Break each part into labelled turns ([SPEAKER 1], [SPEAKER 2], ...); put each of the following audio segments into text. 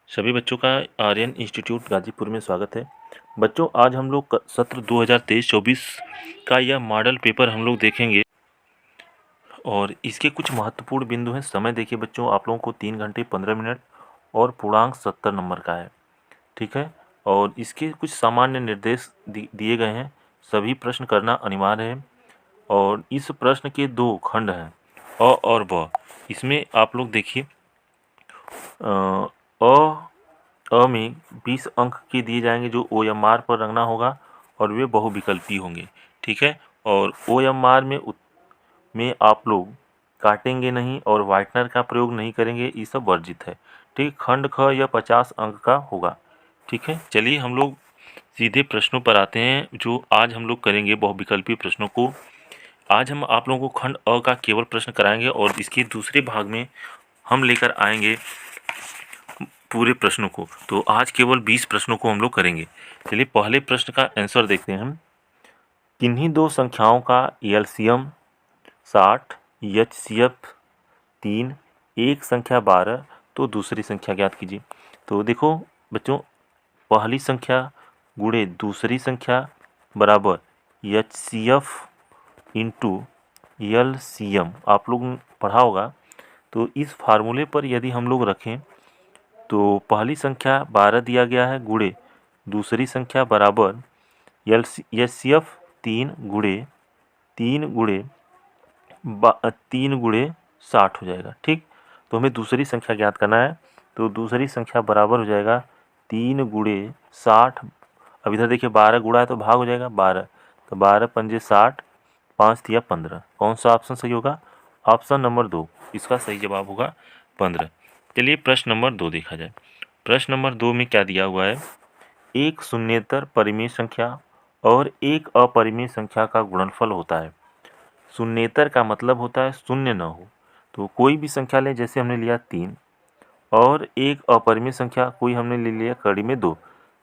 [SPEAKER 1] सभी बच्चों का आर्यन इंस्टीट्यूट गाजीपुर में स्वागत है। बच्चों, आज हम लोग सत्र 2023-24 का यह मॉडल पेपर हम लोग देखेंगे और इसके कुछ महत्वपूर्ण बिंदु हैं। समय देखिए बच्चों, आप लोगों को 3 घंटे 15 मिनट और पूर्णांक 70 नंबर का है, ठीक है। और इसके कुछ सामान्य निर्देश दिए गए हैं। सभी प्रश्न करना अनिवार्य है और इस प्रश्न के 2 खंड हैं, अ और ब। इसमें आप लोग देखिए, अ में 20 अंक के दिए जाएंगे जो OMR पर रखना होगा और वे बहुविकल्पी होंगे, ठीक है। और OMR में आप लोग काटेंगे नहीं और व्हाइटनर का प्रयोग नहीं करेंगे, ये सब वर्जित है, ठीक। खंड ख यह 50 अंक का होगा, ठीक है। चलिए हम लोग सीधे प्रश्नों पर आते हैं जो आज हम लोग करेंगे बहुविकल्पी प्रश्नों को। आज हम आप लोगों को खंड अ का केवल प्रश्न कराएंगे और इसके दूसरे भाग में हम लेकर आएंगे पूरे प्रश्नों को। तो आज केवल 20 प्रश्नों को हम लोग करेंगे। चलिए पहले प्रश्न का आंसर देखते हैं हम। किन्हीं दो संख्याओं का एलसीएम 60, एचसीएफ 3, एक संख्या 12, तो दूसरी संख्या ज्ञात कीजिए। तो देखो बच्चों, पहली संख्या गुणे दूसरी संख्या बराबर एचसीएफ इंटू एलसीएम, आप लोग पढ़ा होगा। तो इस फार्मूले पर यदि हम लोग रखें तो पहली संख्या 12 दिया गया है गुणे दूसरी संख्या बराबर एचसीएफ 3 गुणे 60 हो जाएगा, ठीक। तो हमें दूसरी संख्या ज्ञात करना है, तो दूसरी संख्या बराबर हो जाएगा 3 गुणे 60। अब इधर देखिए 12 गुणा है तो भाग हो जाएगा 12, तो 12 पंजे 60, 5 तिया 15। कौन सा ऑप्शन सही होगा? ऑप्शन नंबर 2, इसका सही जवाब होगा 15। चलिए प्रश्न नंबर 2 देखा जाए। प्रश्न नंबर 2 में क्या दिया हुआ है? एक शून्येतर परिमेय संख्या और एक अपरिमेय संख्या का गुणनफल होता है। शून्येतर का मतलब होता है शून्य न हो, तो कोई भी संख्या लें, जैसे हमने लिया 3, और एक अपरिमेय संख्या कोई हमने ले लिया कड़ी में 2।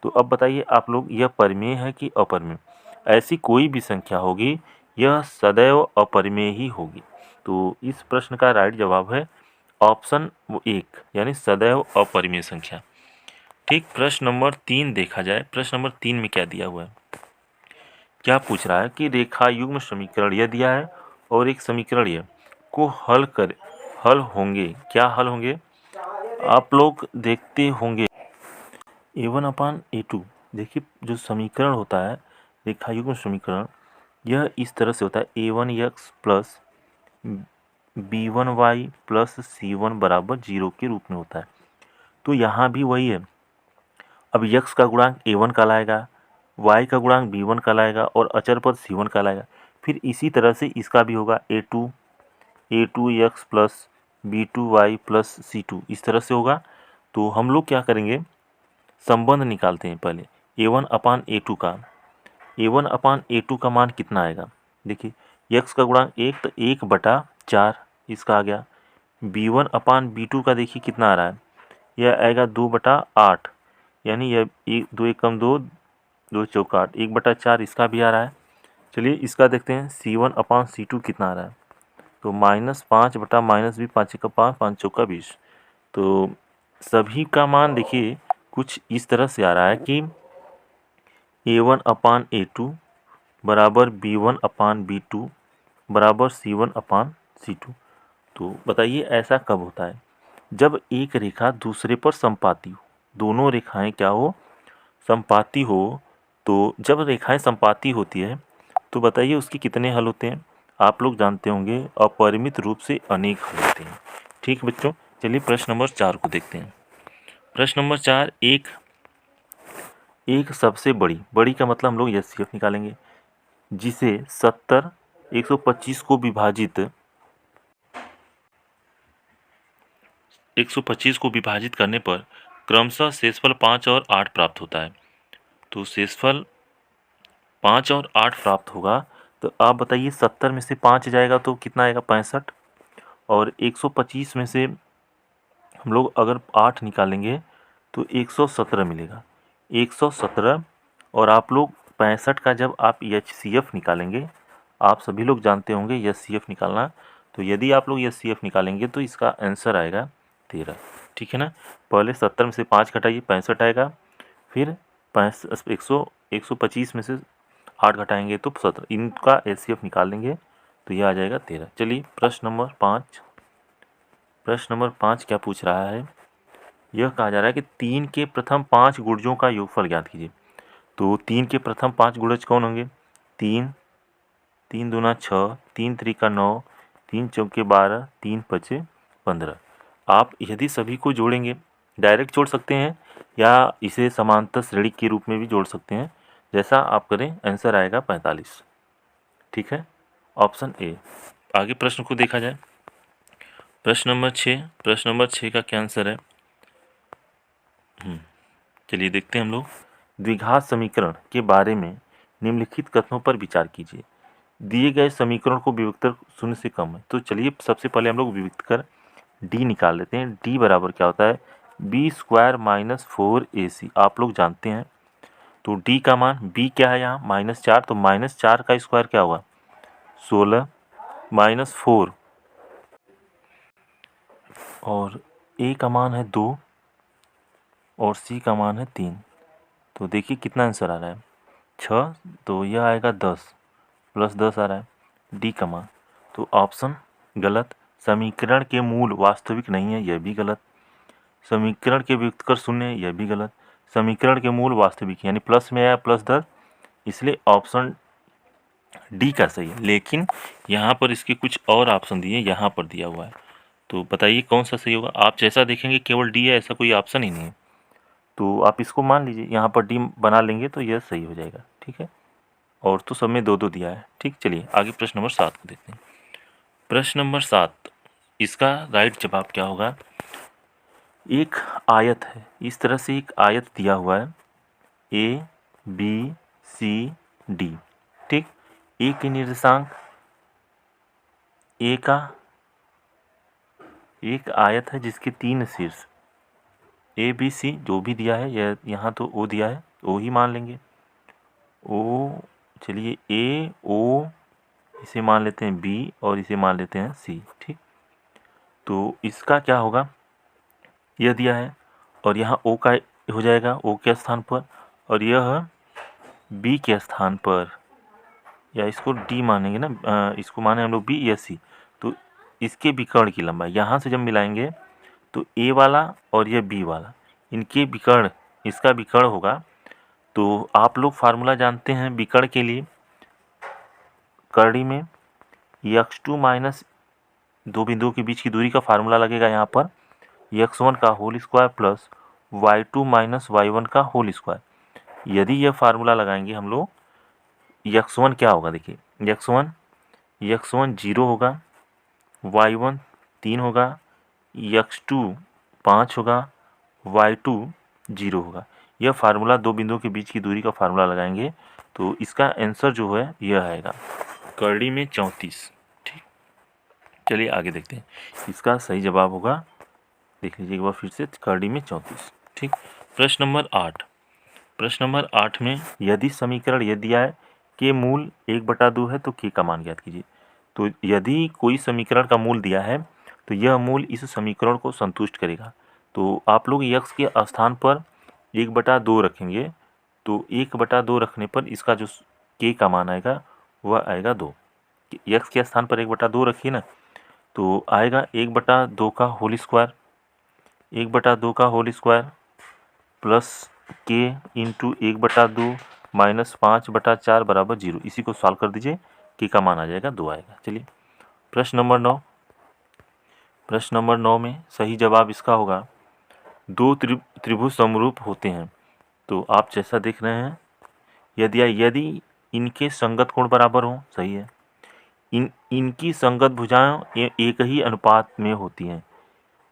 [SPEAKER 1] तो अब बताइए आप लोग, यह परिमेय है कि अपरिमेय? ऐसी कोई भी संख्या होगी यह सदैव अपरिमेय ही होगी। तो इस प्रश्न का राइट जवाब है ऑप्शन 1, यानी सदैव अपरिमेय संख्या, ठीक। प्रश्न नंबर 3 देखा जाए। प्रश्न नंबर 3 में क्या दिया हुआ है? क्या पूछ रहा है कि रेखा युग्म समीकरण यह दिया है और एक समीकरण यह को हल होंगे। क्या हल होंगे? आप लोग देखते होंगे A1/A2। देखिए जो समीकरण होता है रेखा युग्म समीकरण, यह इस तरह से होता है A1x plus B1y plus C1 बराबर 0 के रूप में होता है। तो यहाँ भी वही है। अब x का गुणांक A1 कहलाएगा, y का गुणांक B1 कहलाएगा और अचर पद C1 कहलाएगा। फिर इसी तरह से इसका भी होगा A2x plus B2y plus C2, इस तरह से होगा। तो हम लोग क्या करेंगे, संबंध निकालते हैं पहले A1/A2 का मान कितना आएगा। देखिए x का गुणांक 1, तो 1/4 इसका आ गया। B1/B2 का देखिए कितना आ रहा है, यह आएगा 2/8, यानी यह 2 एकम 2, 2 चौका 8, 1/4 इसका भी आ रहा है। चलिए इसका देखते हैं C1/C2 कितना आ रहा है। तो -5 बटा -भी 5 का 5, 5 चौका 20। तो सभी का मान देखिए कुछ इस तरह से आ रहा है कि A1/A2 बराबर B1/B2 बराबर C1/C2। तो बताइए ऐसा कब होता है? जब एक रेखा दूसरे पर संपाती हो, दोनों रेखाएं क्या हो, संपाती हो। तो जब रेखाएं संपाती होती है तो बताइए उसके कितने हल होते हैं? आप लोग जानते होंगे अपरिमित रूप से अनेक हल होते हैं, ठीक बच्चों। चलिए प्रश्न नंबर 4 को देखते हैं। प्रश्न नंबर 4, एक सबसे बड़ी का मतलब हम लोग एचसीएफ निकालेंगे, जिसे 70 125 को विभाजित करने पर क्रमशः शेषफल 5 और 8 प्राप्त होता है। तो शेषफल 5 और 8 प्राप्त होगा। तो आप बताइए 70 में से 5 जाएगा तो कितना आएगा, 65, और 125 में से हम लोग अगर 8 निकालेंगे तो 117 मिलेगा, 117। और आप लोग 65 का जब आप एचसीएफ निकालेंगे, आप सभी लोग जानते होंगे एचसीएफ निकालना। तो यदि आप लोग एचसीएफ निकालेंगे तो इसका आंसर आएगा 13, ठीक है ना। पहले 70 में से 5 घटाइए, 65 आएगा। फिर 125 में से 8 घटाएंगे तो 17। इनका एचसीएफ निकाल लेंगे तो ये आ जाएगा 13। चलिए प्रश्न नंबर 5। प्रश्न नंबर 5 क्या पूछ रहा है, यह कहा जा रहा है कि 3 के प्रथम 5 गुणजों का योगफल ज्ञात कीजिए। तो 3 के प्रथम 5 गुणज कौन होंगे? 3, 3 दूना 6, 3 त्रिका 9, 3 चौके 12, 3 पचे 15। आप यदि सभी को जोड़ेंगे, डायरेक्ट जोड़ सकते हैं या इसे समांतर श्रेणी के रूप में भी जोड़ सकते हैं, जैसा आप करें आंसर आएगा 45। ठीक है, ऑप्शन ए। आगे प्रश्न को देखा जाए। प्रश्न नंबर 6। प्रश्न नंबर 6 का क्या आंसर है? चलिए देखते हैं हम लोग। द्विघात समीकरण के बारे में निम्नलिखित कथनों पर विचार कीजिए। दिए गए समीकरण को विविक्तर 0 से कम है। तो चलिए सबसे पहले हम लोग विविक्त कर डी निकाल लेते हैं। डी बराबर क्या होता है? बी स्क्वायर माइनस 4ac, आप लोग जानते हैं। तो डी का मान, बी क्या है यहाँ? -4, तो -4 का स्क्वायर क्या होगा? 16 माइनस 4, और ए का मान है 2 और सी का मान है 3। तो देखिए कितना आंसर आ रहा है, 6। तो यह आएगा 10 प्लस 10 आ रहा है डी का मान। तो ऑप्शन गलत। समीकरण के मूल वास्तविक नहीं है, यह भी गलत। समीकरण के व्युत्कर शून्य है, यह भी गलत। समीकरण के मूल वास्तविक यानी प्लस में आया प्लस 10, इसलिए ऑप्शन डी का सही है। लेकिन यहाँ पर इसके कुछ और ऑप्शन दिए, यहाँ पर दिया हुआ है, तो बताइए कौन सा सही होगा। आप जैसा देखेंगे केवल डी है, ऐसा कोई ऑप्शन ही नहीं है। तो आप इसको मान लीजिए, यहाँ पर डी बना लेंगे तो यह सही हो जाएगा। ठीक है, और तो सब में 2-2 दिया है। ठीक, चलिए आगे प्रश्न नंबर 7 को देखते हैं। प्रश्न नंबर 7, इसका राइट जवाब क्या होगा? एक आयत है, इस तरह से एक आयत दिया हुआ है ए बी सी डी। ठीक, ए के निर्देशांक, ए का एक आयत है जिसके 3 शीर्ष, ए बी सी जो भी दिया है, यह यहाँ तो ओ दिया है, ओ ही मान लेंगे। ओ, चलिए ए ओ, इसे मान लेते हैं बी और इसे मान लेते हैं सी। ठीक, तो इसका क्या होगा? यह दिया है और यहाँ ओ का हो जाएगा, ओ के स्थान पर, और यह बी के स्थान पर, या इसको डी मानेंगे ना, इसको माने हम लोग बी या सी। तो इसके विकर्ण की लंबाई यहाँ से जब मिलाएंगे तो ए वाला और यह बी वाला, इनके विकर्ण, इसका विकर्ण होगा। तो आप लोग फार्मूला जानते हैं विकर्ण के लिए, करड़ी में x2 माइनस 2 बिंदुओं के बीच की दूरी का फार्मूला लगेगा यहाँ पर, x1 का whole square plus y2 minus y1 का होल स्क्वायर। यदि यह फार्मूला लगाएंगे हम लोग, x1 क्या होगा? देखिए x1 0 होगा, y1 3 होगा, x2 5 होगा, y2 0 होगा। यह फार्मूला 2 बिंदुओं के बीच की दूरी का फार्मूला लगाएंगे तो इसका आंसर जो है यह आएगा करड़ी में 34। ठीक, चलिए आगे देखते हैं। इसका सही जवाब होगा, देख लीजिए एक बार फिर से, करड़ी में 34। ठीक, प्रश्न नंबर 8। प्रश्न नंबर 8 में यदि समीकरण यह दिया है के मूल 1/2 है तो के का मान ज्ञात कीजिए। तो यदि कोई समीकरण का मूल दिया है तो यह मूल इस समीकरण को संतुष्ट करेगा। तो आप लोग x के स्थान पर 1/2 रखेंगे, तो 1/2 रखने पर इसका जो के का मान आएगा वह आएगा 2। x के स्थान पर 1/2 रखिए ना, तो आएगा 1/2 का होल स्क्वायर, 1/2 का होल स्क्वायर प्लस के इंटू 1/2 माइनस 5/4 बराबर 0। इसी को सॉल्व कर दीजिए, के का मान आ जाएगा 2 आएगा। चलिए प्रश्न नंबर 9। प्रश्न नंबर 9 में सही जवाब इसका होगा, 2 त्रिभुज समरूप होते हैं। तो आप जैसा देख रहे हैं, यदि इनके संगत कोण बराबर हों, सही है, इनकी संगत भुजाएं एक ही अनुपात में होती हैं,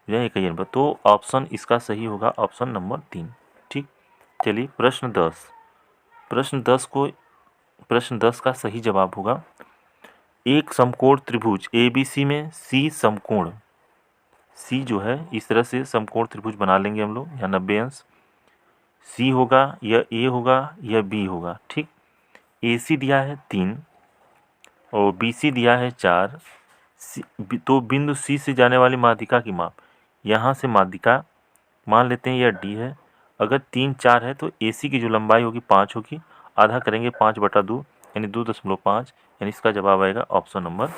[SPEAKER 1] यह एक ही अनुपात, तो ऑप्शन इसका सही होगा ऑप्शन नंबर 3। ठीक, चलिए प्रश्न 10। प्रश्न 10 का सही जवाब होगा, एक समकोण त्रिभुज ABC में C समकोण, C जो है इस तरह से समकोण त्रिभुज बना लेंगे हम लोग, या 90 अंश। C होगा, यह A होगा, यह B होगा। ठीक, AC दिया है 3 और BC दिया है 4। तो बिंदु C से जाने वाली माध्यिका की माप, यहाँ से माध्यिका मान लेते हैं यह डी है। अगर 3 4 है तो AC की जो लंबाई होगी 5 होगी, आधा करेंगे 5/2 यानी 2.5, यानी इसका जवाब आएगा ऑप्शन नंबर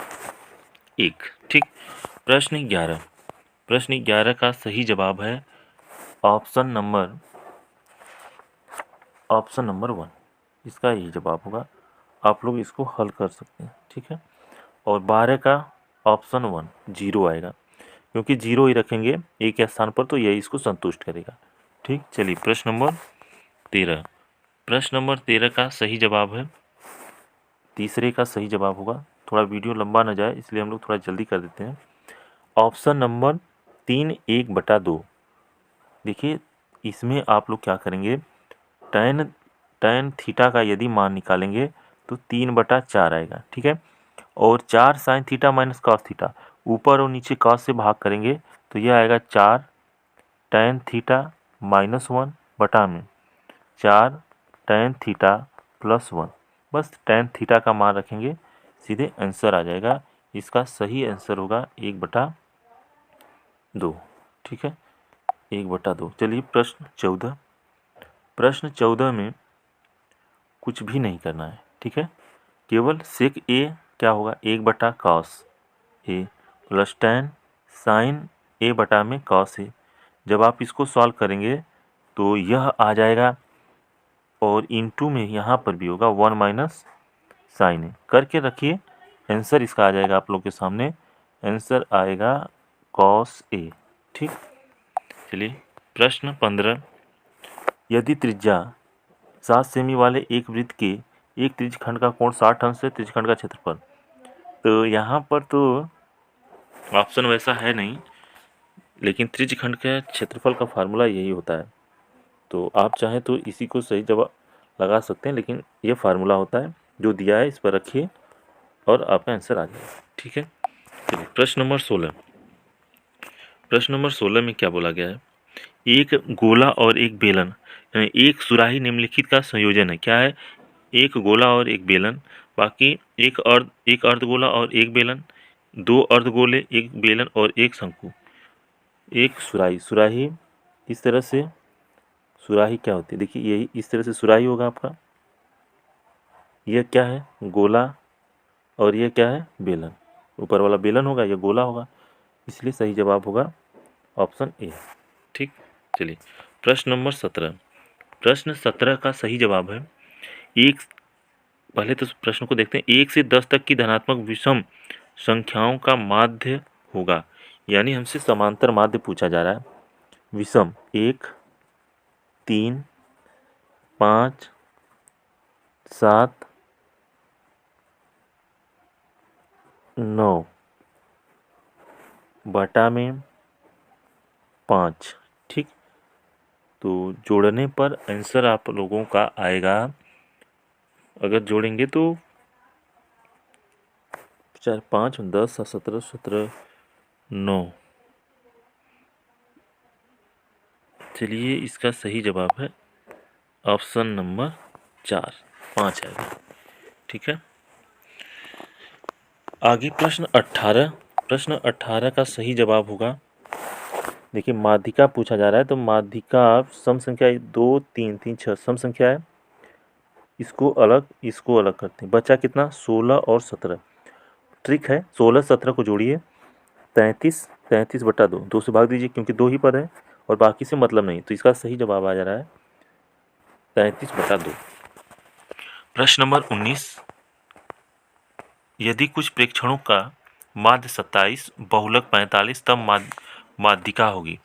[SPEAKER 1] 1। ठीक। प्रश्न 11 का सही जवाब है ऑप्शन नंबर 1। इसका यही जवाब होगा। आप लोग इसको हल कर सकते हैं। ठीक है। और 12 का ऑप्शन 1 0 आएगा, क्योंकि 0 ही रखेंगे एक के स्थान पर तो यही इसको संतुष्ट करेगा। ठीक। चलिए प्रश्न नंबर 13 का सही जवाब है, तीसरे का सही जवाब होगा। थोड़ा वीडियो लंबा ना जाए इसलिए हम लोग थोड़ा जल्दी कर देते हैं। Option number 3 1/2। देखिए इसमें आप लोग क्या करेंगे, टैन थीटा का यदि मान निकालेंगे तो 3/4 आएगा। ठीक है। और 4 sine theta minus cos theta, ऊपर और नीचे कॉस से भाग करेंगे तो यह आएगा 4 टैन थीटा -1 बटा में 4 टैन थीटा +1। बस टैन थीटा का मान रखेंगे, सीधे आंसर आ जाएगा। इसका सही आंसर होगा 1/2। ठीक है, 1/2। चलिए प्रश्न 14 में कुछ भी नहीं करना है। ठीक है, केवल सेक ए क्या होगा, 1/cos ए प्लस टैन साइन ए बटा में cos ए। जब आप इसको सॉल्व करेंगे तो यह आ जाएगा, और इनटू में यहाँ पर भी होगा 1 माइनस साइन ए। करके रखिए, आंसर इसका आ जाएगा आप लोग के सामने। आंसर आएगा cos ए। ठीक। चलिए प्रश्न 15, यदि त्रिज्या 7 सेमी वाले एक वृत्त के एक त्रिज्यखंड का कोण 60 अंश है, त्रिज्यखंड का क्षेत्रफल। तो यहाँ पर तो ऑप्शन वैसा है नहीं, लेकिन त्रिज्यखंड के क्षेत्रफल का फार्मूला यही होता है। तो आप चाहें तो इसी को सही जवाब लगा सकते हैं, लेकिन ये फार्मूला होता है जो दिया है, इस पर रखिए और आपका आंसर आ जाएगा। ठीक है। चलिए प्रश्न नंबर 16 में क्या बोला गया है, एक गोला और एक बेलन यानी एक सुराही निम्नलिखित का संयोजन है। क्या है, एक गोला और एक बेलन, बाकी एक अर्धगोला और एक बेलन, 2 अर्धगोले, एक बेलन और एक शंकु, एक सुराही। इस तरह से सुराही क्या होती है, देखिए यही इस तरह से सुराही होगा आपका। यह क्या है, गोला, और यह क्या है, बेलन। ऊपर वाला बेलन होगा, यह गोला होगा, इसलिए सही जवाब होगा ऑप्शन ए। ठीक। चलिए प्रश्न नंबर 17 का सही जवाब है पहले तो प्रश्न को देखते हैं। 1 से 10 तक की धनात्मक विषम संख्याओं का माध्य होगा, यानी हमसे समांतर माध्य पूछा जा रहा है। विषम 1 3 5 7 9 बटा में 5। ठीक। तो जोड़ने पर आंसर आप लोगों का आएगा, अगर जोड़ेंगे तो 4 5 10 17 17 9। चलिए इसका सही जवाब है ऑप्शन नंबर 4 5 आएगा। ठीक है। आगे प्रश्न 18 का सही जवाब होगा, देखिए माध्यिका पूछा जा रहा है। तो माध्यिका सम संख्या 2 3 3 6 सम संख्या है, इसको अलग करते हैं। बचा कितना, 16 और 17। ट्रिक है, 16 17 को जोड़िए, 33/2, 2 से भाग दीजिए क्योंकि 2 ही पद है और बाकी से मतलब नहीं, तो इसका सही जवाब आ जा रहा है 33/2। प्रश्न नंबर 19, यदि कुछ प्रेक्षणों का माध्य 27 बहुलक 45 तब माध्यिका होगी।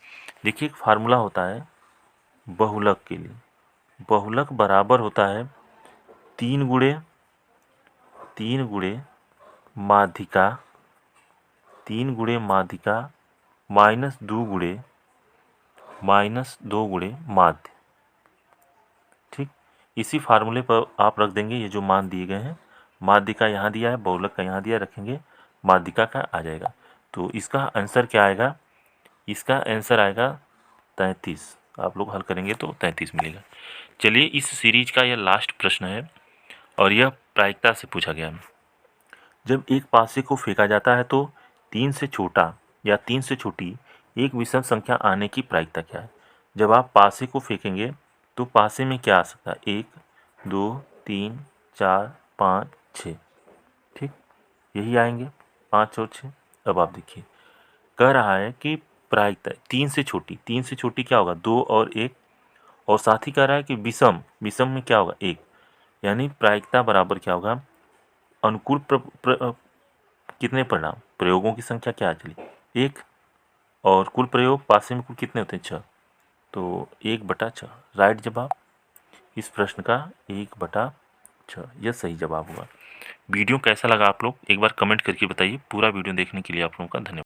[SPEAKER 1] देखिए एक फार्मूला होता है बहुलक के लिए, बहुलक बराबर होता है 3 गुणे माध्यिका -2 गुणे माध्य। ठीक। इसी फार्मूले पर आप रख देंगे ये जो मान दिए गए हैं, माध्यिका यहाँ दिया है, बहुलक का यहाँ दिया, रखेंगे माध्यिका का आ जाएगा। तो इसका आंसर क्या आएगा, इसका आंसर आएगा 33। आप लोग हल करेंगे तो 33 मिलेगा। चलिए इस सीरीज का यह लास्ट प्रश्न है और यह प्रायिकता से पूछा गया है। जब एक पासे को फेंका जाता है तो 3 से छोटा या 3 से छोटी एक विषम संख्या आने की प्रायिकता क्या है। जब आप पासे को फेंकेंगे तो पासे में क्या आ सकता है, 1 2 3 4 5 6, ठीक, यही आएंगे 5 और 6। अब आप देखिए कह रहा है कि प्रायिकता 3 से छोटी क्या होगा, 2 और 1, और साथ ही कह रहा है कि विषम, विषम में क्या होगा, 1, यानी प्रायिकता बराबर क्या होगा, अनुकूल कितने परिणाम, प्रयोगों की संख्या क्या चली, 1, और कुल प्रयोग पासे में कुल कितने होते हैं, 6, तो 1/6 राइट जवाब इस प्रश्न का 1/6 यह सही जवाब होगा। वीडियो कैसा लगा आप लोग एक बार कमेंट करके बताइए। पूरा वीडियो देखने के लिए आप लोगों का धन्यवाद।